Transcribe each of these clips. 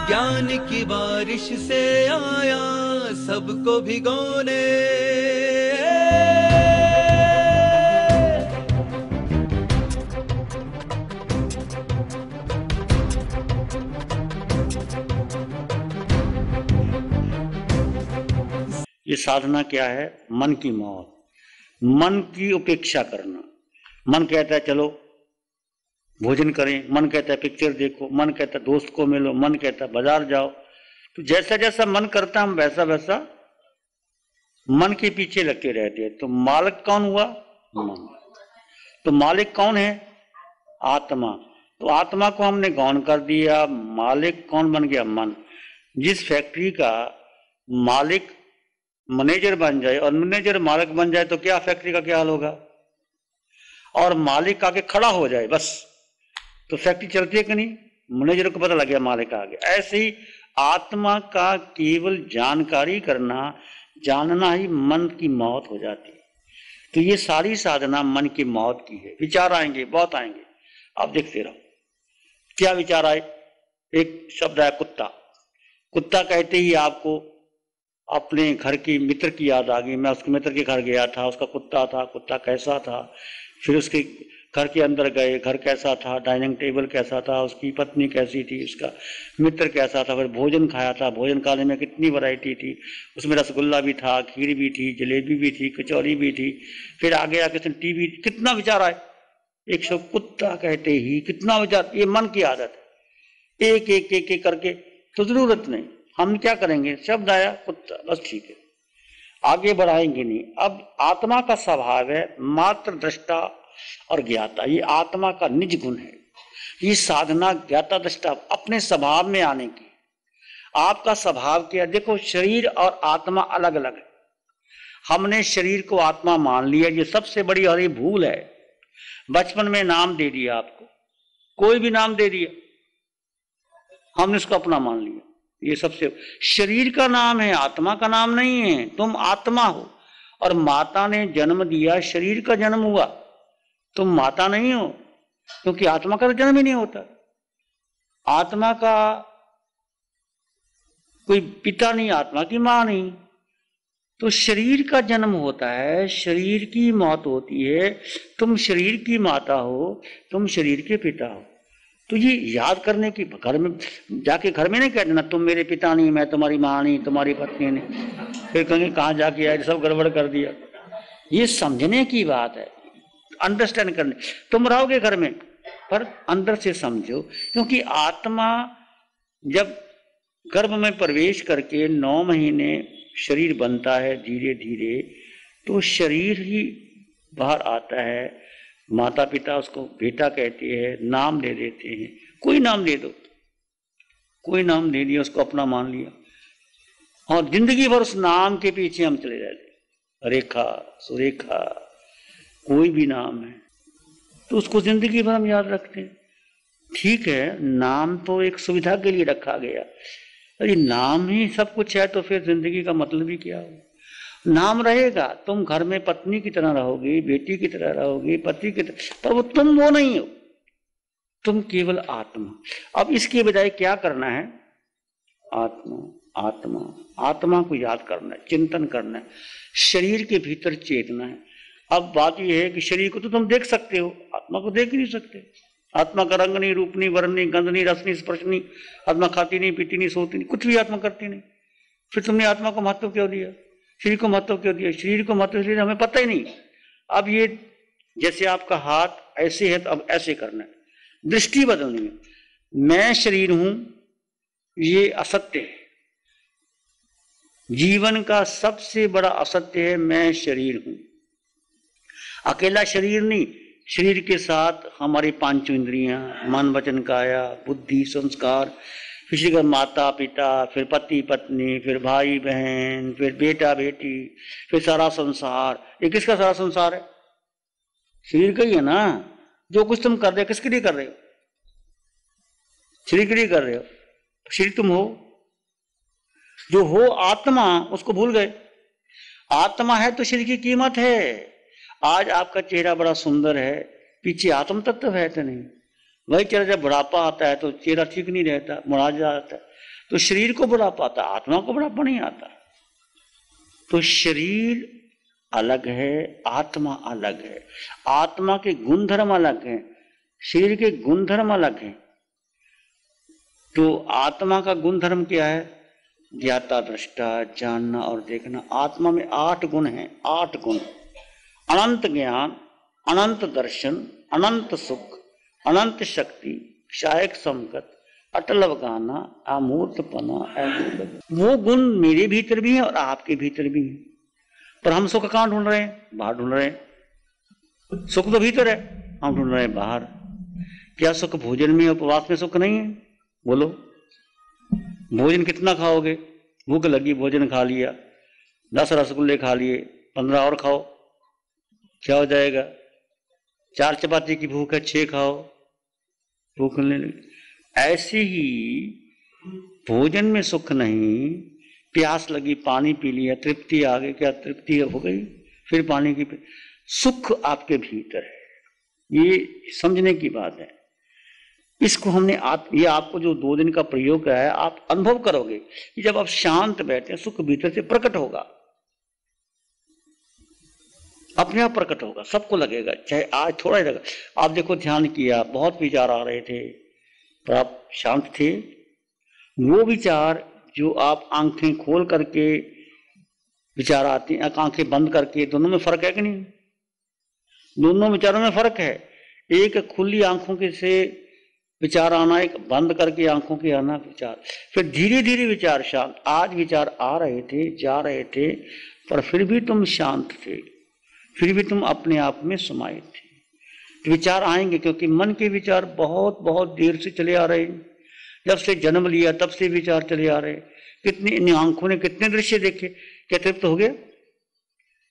ज्ञान की बारिश से आया सबको भिगोने। ये साधना क्या है? मन की मौत, मन की उपेक्षा करना। मन कहता है चलो भोजन करें, मन कहता है पिक्चर देखो, मन कहता है दोस्त को मिलो, मन कहता है बाजार जाओ। तो जैसा जैसा मन करता हम वैसा वैसा मन के पीछे लगते रहते हैं। तो मालिक कौन हुआ? मन। तो मालिक कौन है? आत्मा। तो आत्मा को हमने गौण कर दिया, मालिक कौन बन गया? मन। जिस फैक्ट्री का मालिक मैनेजर बन जाए और मैनेजर मालिक बन जाए तो क्या फैक्ट्री का क्या हाल होगा? और मालिक आगे खड़ा हो जाए बस तो फैक्ट्री चलती है कि नहीं? मैनेजर को पता लग गया मालिक आ गया। ऐसे ही आत्मा का केवल जानकारी करना, जानना ही मन की मौत हो जाती है। तो ये सारी साधना मन की मौत की है। विचार आएंगे, बहुत आएंगे, आप देखते रहो। क्या विचार आए? एक शब्द आया कुत्ता। कुत्ता कहते ही आपको अपने घर की मित्र की याद आ गई। मैं उसके मित्र के घर गया था, उसका कुत्ता था, कुत्ता कैसा था। फिर उसके घर के अंदर गए, घर कैसा था, डाइनिंग टेबल कैसा था, उसकी पत्नी कैसी थी, उसका मित्र कैसा था। फिर भोजन खाया था, भोजन खाने में कितनी वैरायटी थी, उसमें रसगुल्ला भी था, खीर भी थी, जलेबी भी थी, कचौरी भी थी। फिर आगे आके टीवी, कितना विचार आए। एक शब्द कुत्ता कहते ही कितना विचार। ये मन की आदत है, एक एक एक एक करके। तो जरूरत नहीं, हम क्या करेंगे? शब्द आया कुत्ता, बस ठीक है, आगे बढ़ाएंगे नहीं। अब आत्मा का स्वभाव है मात्र दृष्टा और ज्ञाता। ये आत्मा का निज गुण है। ये साधना ज्ञाता दृष्टा अपने स्वभाव में आने की। आपका स्वभाव क्या? देखो, शरीर और आत्मा अलग अलग है। हमने शरीर को आत्मा मान लिया, ये सबसे बड़ी हमारी भूल है। बचपन में नाम दे दिया आपको, कोई भी नाम दे दिया, हमने उसको अपना मान लिया। ये सबसे, शरीर का नाम है, आत्मा का नाम नहीं है। तुम आत्मा हो और माता ने जन्म दिया, शरीर का जन्म हुआ, तुम माता नहीं हो, क्योंकि आत्मा का जन्म ही नहीं होता। आत्मा का कोई पिता नहीं, आत्मा की मां नहीं। तो शरीर का जन्म होता है, शरीर की मौत होती है। तुम शरीर की माता हो, तुम शरीर के पिता हो। तो ये याद करने की, घर में जाके घर में नहीं कह देना तुम मेरे पिता नहीं, मैं तुम्हारी मां नहीं, तुम्हारी पत्नी नहीं। फिर कहेंगे कहाँ जाके आए, सब गड़बड़ कर दिया। ये समझने की बात है, अंडरस्टैंड करने। तुम रहोगे घर में पर अंदर से समझो, क्योंकि आत्मा जब गर्भ में प्रवेश करके 9 महीने शरीर बनता है धीरे धीरे, तो शरीर ही बाहर आता है। माता पिता उसको बेटा कहते हैं, नाम दे देते हैं, कोई नाम दे दो, कोई नाम दे दिया, उसको अपना मान लिया और जिंदगी भर उस नाम के पीछे हम चले जाते। रेखा, सुरेखा, कोई भी नाम है तो उसको जिंदगी भर हम याद रखते हैं। ठीक है, नाम तो एक सुविधा के लिए रखा गया, अरे नाम ही सब कुछ है तो फिर जिंदगी का मतलब ही क्या हो? नाम रहेगा, तुम घर में पत्नी की तरह रहोगी, बेटी की तरह रहोगी, पति की तरह, पर वो तुम वो नहीं हो, तुम केवल आत्मा। अब इसके बजाय क्या करना है? आत्मा, आत्मा, आत्मा को याद करना है, चिंतन करना है, शरीर के भीतर चेतना है। अब बात यह है कि शरीर को तो तुम देख सकते हो, आत्मा को देख ही नहीं सकते। आत्मा का रंग नहीं, रूप नहीं, वर्ण नहीं, गंध नहीं, रस नहीं, स्पर्श नहीं। आत्मा खाती नहीं, पीती नहीं, सोती नहीं, कुछ भी आत्मा करती नहीं। फिर तुमने आत्मा को महत्व क्यों दिया? शरीर को महत्व क्यों दिया? शरीर को महत्व इसलिए हमें पता ही नहीं। अब ये जैसे आपका हाथ ऐसे है तो अब ऐसे करना है, दृष्टि बदलनी है। मैं शरीर हूं, ये असत्य है। जीवन का सबसे बड़ा असत्य है मैं शरीर हूं। अकेला शरीर नहीं, शरीर के साथ हमारी 5 इंद्रियां, मन वचन काया, बुद्धि, संस्कार, फिर माता पिता, फिर पति पत्नी, फिर भाई बहन, फिर बेटा बेटी, फिर सारा संसार। ये किसका सारा संसार है? शरीर का ही है ना। जो कुछ तुम कर रहे हो किसके लिए कर रहे हो? शरीर के लिए कर रहे हो। शरीर तुम हो, जो हो आत्मा, उसको भूल गए। आत्मा है तो शरीर की कीमत है। आज आपका चेहरा बड़ा सुंदर है, पीछे आत्म तत्व है तो नहीं। वही चेहरा जब बुढ़ापा आता है तो चेहरा ठीक नहीं रहता, मुड़ा जाता है। तो शरीर को बुढ़ापा आता, आत्मा को बुढ़ापा नहीं आता। तो शरीर अलग है, आत्मा अलग है। आत्मा के गुणधर्म अलग हैं, शरीर के गुणधर्म अलग हैं। तो आत्मा का गुणधर्म क्या है? ज्ञाता, दृष्टा, जानना और देखना। आत्मा में 8 गुण हैं, 8 गुण। अनंत ज्ञान, अनंत दर्शन, अनंत सुख, अनंत शक्ति, क्षायक संकट, अटल अवगाहना, अमूर्तपना, अमूर्त। वो गुण मेरे भीतर भी है और आपके भीतर भी है। पर हम सुख कहाँ ढूंढ रहे हैं? बाहर ढूंढ रहे हैं। सुख तो भीतर है, हम ढूंढ रहे हैं बाहर। क्या सुख भोजन में, उपवास में सुख नहीं है? बोलो, भोजन कितना खाओगे? भूख लगी, भोजन खा लिया, 10 रसगुल्ले खा लिए, 15 और खाओ, क्या हो जाएगा? 4 चपाती की भूख है, 6 खाओ, भूख नहीं लगी। ऐसे ही भोजन में सुख नहीं, प्यास लगी, पानी पी लिया, तृप्ति आ गई, क्या तृप्ति हो गई? फिर पानी की सुख आपके भीतर है। ये समझने की बात है। इसको हमने ये आपको जो 2 दिन का प्रयोग है, आप अनुभव करोगे कि जब आप शांत बैठे, सुख भीतर से प्रकट होगा, अपने आप प्रकट होगा, सबको लगेगा। चाहे आज थोड़ा ही लगा, आप देखो ध्यान किया, बहुत विचार आ रहे थे, पर आप शांत थे। वो विचार जो आप आंखें खोल करके विचार आते हैं, आंखें बंद करके, दोनों में फर्क है कि नहीं? दोनों विचारों में फर्क है। एक खुली आंखों के से विचार आना, एक बंद करके आंखों के आना विचार। फिर धीरे धीरे विचार शांत। आज विचार आ रहे थे, जा रहे थे, पर फिर भी तुम शांत थे, फिर भी तुम अपने आप में समाये थे। तो विचार आएंगे, क्योंकि मन के विचार बहुत बहुत देर से चले आ रहे हैं। जब से जन्म लिया तब से विचार चले आ रहे हैं। कितनी इन आंखों ने कितने दृश्य देखे, क्या तृप्त हो गया?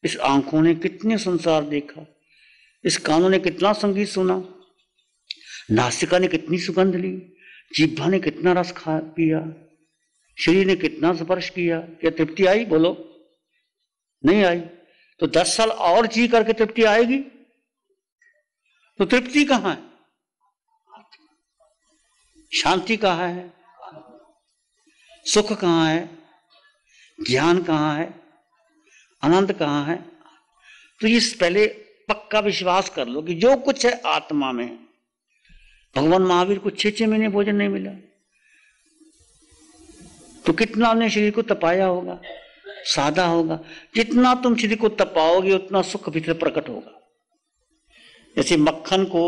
इस आंखों ने कितने संसार देखा, इस कानों ने कितना संगीत सुना, नासिका ने कितनी सुगंध ली, जिह्वा ने कितना रस खा पिया, शरीर ने कितना स्पर्श किया। क्या तृप्ति आई? बोलो, नहीं आई। तो 10 साल और जी करके तृप्ति आएगी? तो तृप्ति कहां है? शांति कहां है? सुख कहां है? ज्ञान कहां है? आनंद कहां है? तो इस पहले पक्का विश्वास कर लो कि जो कुछ है आत्मा में। भगवान महावीर को 6 महीने भोजन नहीं मिला, तो कितना आपने शरीर को तपाया होगा, साधा होगा। जितना तुम शरीर को तपाओगे उतना सुख भीतर प्रकट होगा। जैसे मक्खन को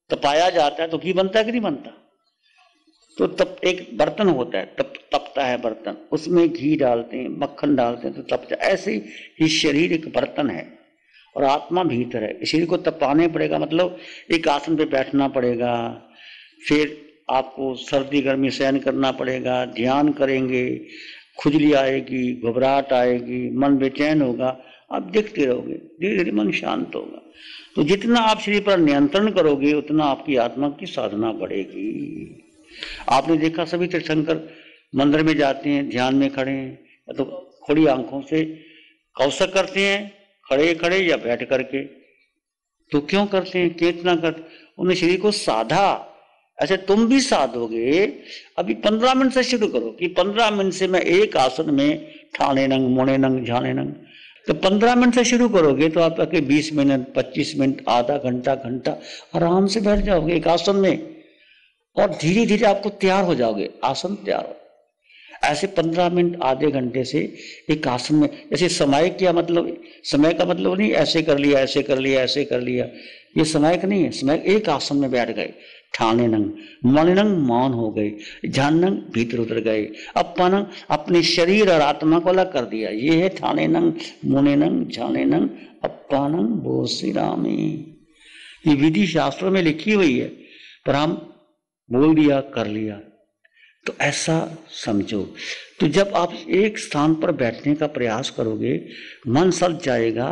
तपाया जाता है तो घी बनता है कि नहीं बनता? तो तब एक बर्तन होता है, तपता है बर्तन, उसमें घी डालते हैं, मक्खन डालते हैं तो तपता है। ऐसे ही शरीर एक बर्तन है और आत्मा भीतर है। शरीर को तपाने पड़ेगा, मतलब एक आसन पे बैठना पड़ेगा, फिर आपको सर्दी गर्मी सहन करना पड़ेगा, ध्यान करेंगे, खुजली आएगी, घबराहट आएगी, मन बेचैन होगा, आप देखते रहोगे, धीरे धीरे मन शांत होगा। तो जितना आप शरीर पर नियंत्रण करोगे उतना आपकी आत्मा की साधना बढ़ेगी। आपने देखा सभी तीर्थंकर मंदिर में जाते हैं, ध्यान में खड़े हैं, तो खुली आंखों से कौशक करते हैं, खड़े खड़े या बैठ करके। तो क्यों करते हैं, कितना करते? उन्हें शरीर को साधा। ऐसे तुम भी साधोगे। अभी 15 मिनट से शुरू करो कि 15 मिनट से मैं एक आसन में ठाणे नंग, मोने नंग, झाने नंग। तो 15 मिनट से शुरू करोगे तो आप 20 मिनट, 25 मिनट, आधा घंटा, घंटा आराम से बैठ जाओगे एक आसन में, और धीरे धीरे आपको तैयार हो जाओगे, आसन तैयार हो। ऐसे 15 मिनट, आधे घंटे से एक आसन में। जैसे समय क्या मतलब, समय का मतलब नहीं ऐसे कर लिया, ऐसे कर लिया, ऐसे कर लिया, ये समय का नहीं है। समय एक आसन में बैठ गए, ठाणे नंग, मन नंग मौन हो गए, ध्यान नंग भीतर उतर गए, अपनंग अपने शरीर और आत्मा को अलग कर दिया। ये है ठाणे नंग, मुने नंग, झाने नंग, अपनंग बोसी रामी। ये विधि शास्त्रों में लिखी हुई है, पर हम बोल दिया, कर लिया। तो ऐसा समझो। तो जब आप एक स्थान पर बैठने का प्रयास करोगे, मन सज जाएगा,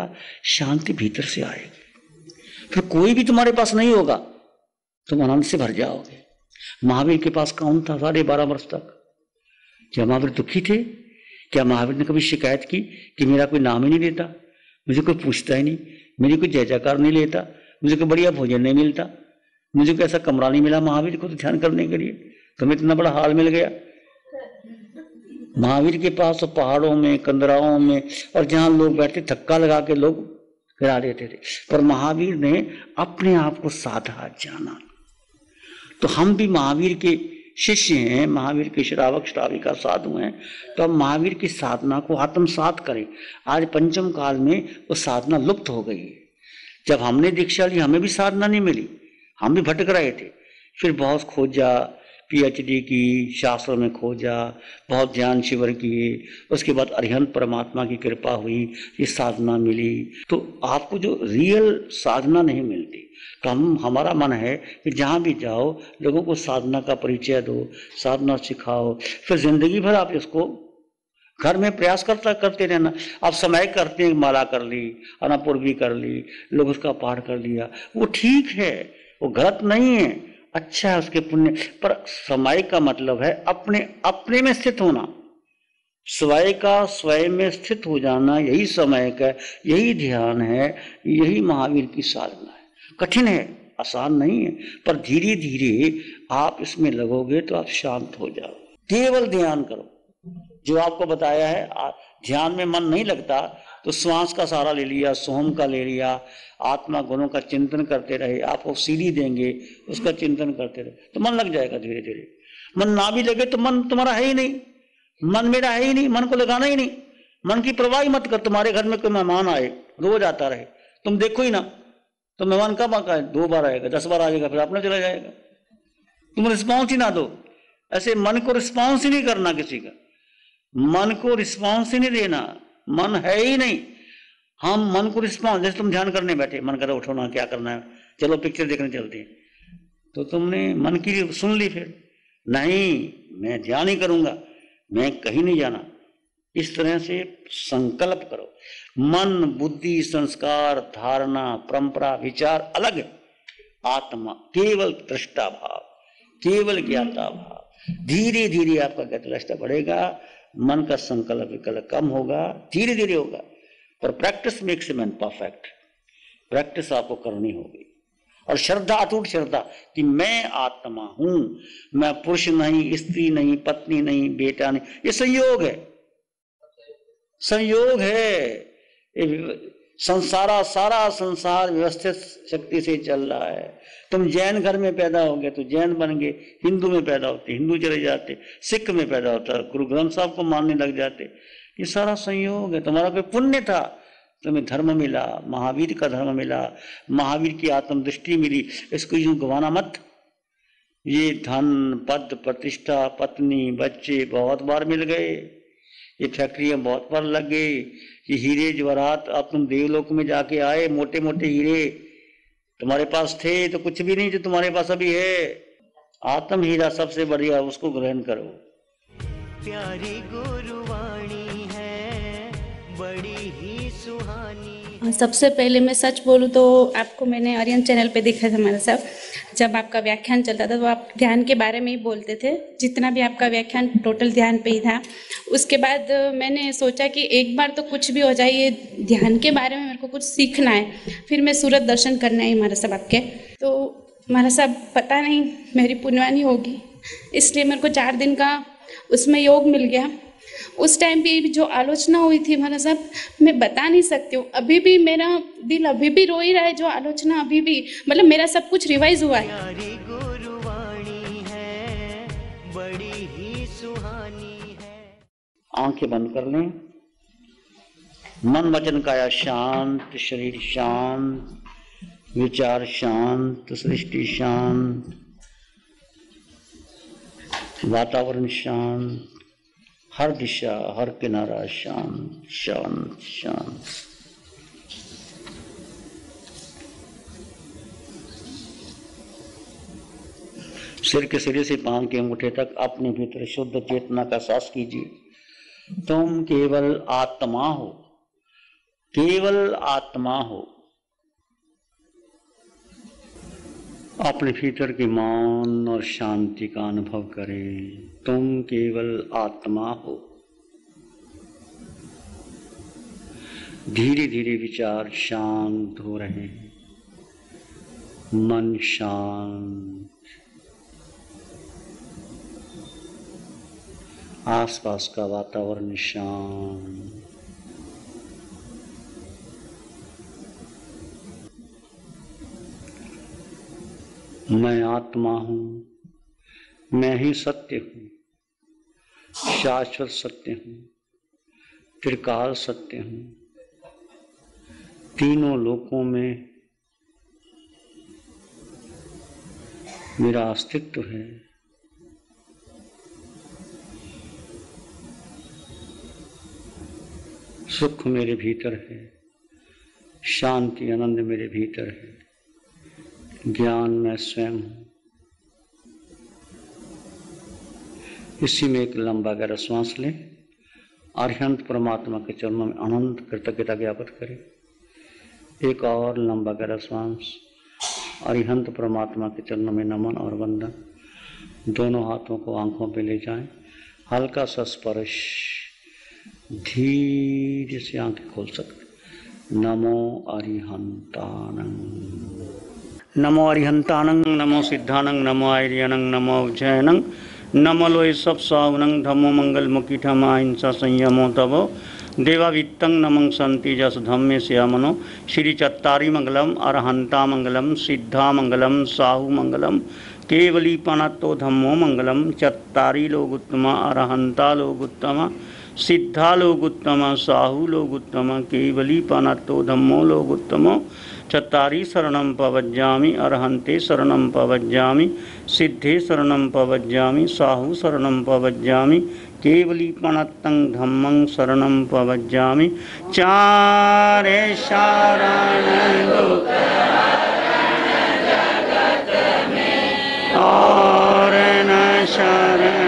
शांति भीतर से आएगी, फिर कोई भी तुम्हारे पास नहीं होगा, तुम आनंद से भर जाओगे। महावीर के पास कौन था 12.5 वर्ष तक? क्या महावीर दुखी थे? क्या महावीर ने कभी शिकायत की कि मेरा कोई नाम ही नहीं लेता, मुझे कोई पूछता ही नहीं, मेरी कोई जय जयकार नहीं लेता, मुझे कोई बढ़िया भोजन नहीं मिलता, मुझे कोई ऐसा कमरा नहीं मिला महावीर को ध्यान करने के लिए, तुम्हें इतना बड़ा हाल मिल गया? महावीर के पास तो पहाड़ों में, कंदराओं में, और जहां लोग बैठे धक्का लगा के लोग गिरा देते थे, पर महावीर ने अपने आप को साधा, जाना। तो हम भी महावीर के शिष्य हैं, महावीर के श्रावक श्राविका साधु हैं, तो हम महावीर की साधना को आत्मसात करें। आज पंचम काल में वो साधना लुप्त हो गई है। जब हमने दीक्षा ली हमें भी साधना नहीं मिली, हम भी भटक रहे थे। फिर बहुत खोजा, पीएचडी की, शास्त्रों में खोजा, बहुत ज्ञान शिविर किए, उसके बाद अरिहंत परमात्मा की कृपा हुई, ये साधना मिली। तो आपको जो रियल साधना नहीं मिलती, तो हमारा मन है कि जहाँ भी जाओ लोगों को साधना का परिचय दो, साधना सिखाओ, फिर जिंदगी भर आप इसको घर में प्रयास करते रहना। आप समय करते हैं, माला कर ली, अनापूर्वी कर ली, लोग उसका पाठ कर लिया, वो ठीक है, वो गलत नहीं है, अच्छा है उसके पुण्य। पर समय का मतलब है अपने में स्थित होना, स्वयं का स्वयं में स्थित हो जाना, यही समय का, यही ध्यान है, यही महावीर की साधना है। कठिन है, आसान नहीं है, पर धीरे धीरे आप इसमें लगोगे तो आप शांत हो जाओ। केवल ध्यान करो, जो आपको बताया है। ध्यान में मन नहीं लगता तो श्वास का सहारा ले लिया, सोहम का ले लिया, आत्मा गुणों का चिंतन करते रहे, आपको सीढ़ी देंगे, उसका चिंतन करते रहे तो मन लग जाएगा धीरे धीरे। मन ना भी लगे तो मन तुम्हारा है ही नहीं, मन मेरा है ही नहीं, मन को लगाना ही नहीं। मन की परवाह ही मत कर। तुम्हारे घर में कोई मेहमान आए, रोज आता रहे, तुम देखो ही ना, तो मेहमान कब आता है? 2 बार आएगा, 10 बार आएगा, फिर अपने चला जाएगा। तुम रिस्पॉन्स ही ना दो। ऐसे मन को रिस्पॉन्स ही नहीं करना किसी का, मन को रिस्पॉन्स ही नहीं देना, मन है ही नहीं। हम मन को रिस्पॉन्स, जैसे तुम ध्यान करने बैठे, मन करे उठो ना, क्या करना है, चलो पिक्चर देखने चलते हैं, तो तुमने मन की सुन ली, फिर नहीं मैं ध्यान ही करूंगा, मैं कहीं नहीं जाना। इस तरह से संकल्प करो। मन, बुद्धि, संस्कार, धारणा, परंपरा, विचार अलग है, आत्मा केवल दृष्टा भाव, केवल ज्ञाता भाव। धीरे धीरे आपका ज्ञाता बढ़ेगा, मन का संकल्प विकल्प कम होगा, धीरे धीरे होगा। पर practice makes a man perfect. Practice आपको करनी होगी, और श्रद्धा, अटूट श्रद्धा कि मैं आत्मा हूं, मैं पुरुष नहीं, स्त्री नहीं, पत्नी नहीं, बेटा नहीं, ये संयोग है, संयोग है। सारा संसार व्यवस्थित शक्ति से चल रहा है। तुम जैन घर में पैदा हो गए तो जैन बन गए, हिंदू में पैदा होते हिंदू चले जाते, सिख में पैदा होता गुरु ग्रंथ साहब को मानने लग जाते। ये सारा संयोग है। तुम्हारा कोई पुण्य था, तुम्हें धर्म मिला, महावीर का धर्म मिला, महावीर की आत्मदृष्टि मिली, इसको यूं गवाना मत। ये धन, पद, प्रतिष्ठा, पत्नी, बच्चे बहुत बार मिल गए, ये फैक्ट्रियां बहुत बार लग गई, ये हीरे जवाहरात, अब तुम देवलोक में जाके आए, मोटे मोटे हीरे तुम्हारे पास थे तो कुछ भी नहीं जो तुम्हारे पास अभी है। आत्म हीरा सबसे बढ़िया, उसको ग्रहण करो। प्यारी गुरुवाणी है, बड़ी ही सुहानी। सबसे पहले मैं सच बोलूँ तो आपको मैंने आर्यन चैनल पे देखा था मेरे साथ, जब आपका व्याख्यान चलता था तो आप ध्यान के बारे में ही बोलते थे, जितना भी आपका व्याख्यान टोटल ध्यान पे ही था। उसके बाद मैंने सोचा कि एक बार तो कुछ भी हो जाए, ये ध्यान के बारे में मेरे को कुछ सीखना है। फिर मैं सूरत दर्शन करना है महाराज साहब आपके, तो महाराज साहब पता नहीं मेरी पुण्यवानी होगी, इसलिए मेरे को 4 दिन का उसमें योग मिल गया। उस टाइम पे जो आलोचना हुई थी महाराज साहब, मैं बता नहीं सकती हूँ। अभी भी मेरा दिल अभी भी रो ही रहा है, जो आलोचना अभी भी, मतलब मेरा सब कुछ रिवाइज हुआ है। प्यारी गुरुवाणी है, बड़ी ही सुहानी है। आंखें बंद कर लें। मन वचन काया शांत, शरीर शांत, विचार शांत, सृष्टि शांत, वातावरण शांत, हर दिशा, हर किनारा शांत शांत शांत। सिर के सिरे से पांव के अंगूठे तक अपने भीतर शुद्ध चेतना का सांस कीजिए। तुम केवल आत्मा हो, केवल आत्मा हो। अपने भीतर के मौन और शांति का अनुभव करें। तुम केवल आत्मा हो। धीरे धीरे विचार शांत हो रहे हैं, मन शांत, आसपास का वातावरण शांत। मैं आत्मा हूं, मैं ही सत्य हूं, शाश्वत सत्य हूं, त्रिकाल सत्य हूं, तीनों लोकों में मेरा अस्तित्व है। सुख मेरे भीतर है, शांति आनंद मेरे भीतर है, ज्ञान मैं स्वयं हूं। इसी में एक लंबा गहरा श्वास लें, अरिहंत परमात्मा के चरणों में अनंत कृतज्ञता ज्ञापित करें। एक और लंबा गहरा श्वास, अरिहंत परमात्मा के चरणों में नमन और वंदन। दोनों हाथों को आंखों पे ले जाएं, हल्का सा स्पर्श, धीरे से आंखें खोल सकते। नमो अरिहंतानंग, नमो अरिहंतानंग, नमो सिद्धानंग, नमो आर्यनंग, नमो उज्जैनंग, नमो लोय सब सावनंग, धम्मो मंगल मुखी ठमा हिंसा संयमो तवो देवावित्तं नमं संति जस धम्मे श्यामनो। श्री चत्तारी मंगलम, अरहंता मंगलम, सिद्धा मंगलम, साहु मंगलम, केवली पणत्तो धम्मो मंगलम। चत्तारी लोग उत्तमा, अरहंता लोग उत्तमा, सिद्धा लोग उत्तमा, साहु लोग उत्तमा, केवली पणत्तो धम्मो लोग उत्तमो। चत्तारी शरणं पवज्जामि, अरहंते शरणं पवज्जामि, सिद्धे शरणं पवज्जामि, साहु शरणं पवज्जामि, केवली पणत्तं धम्मं शरणं पवज्जामि। चारे शरण और न शरण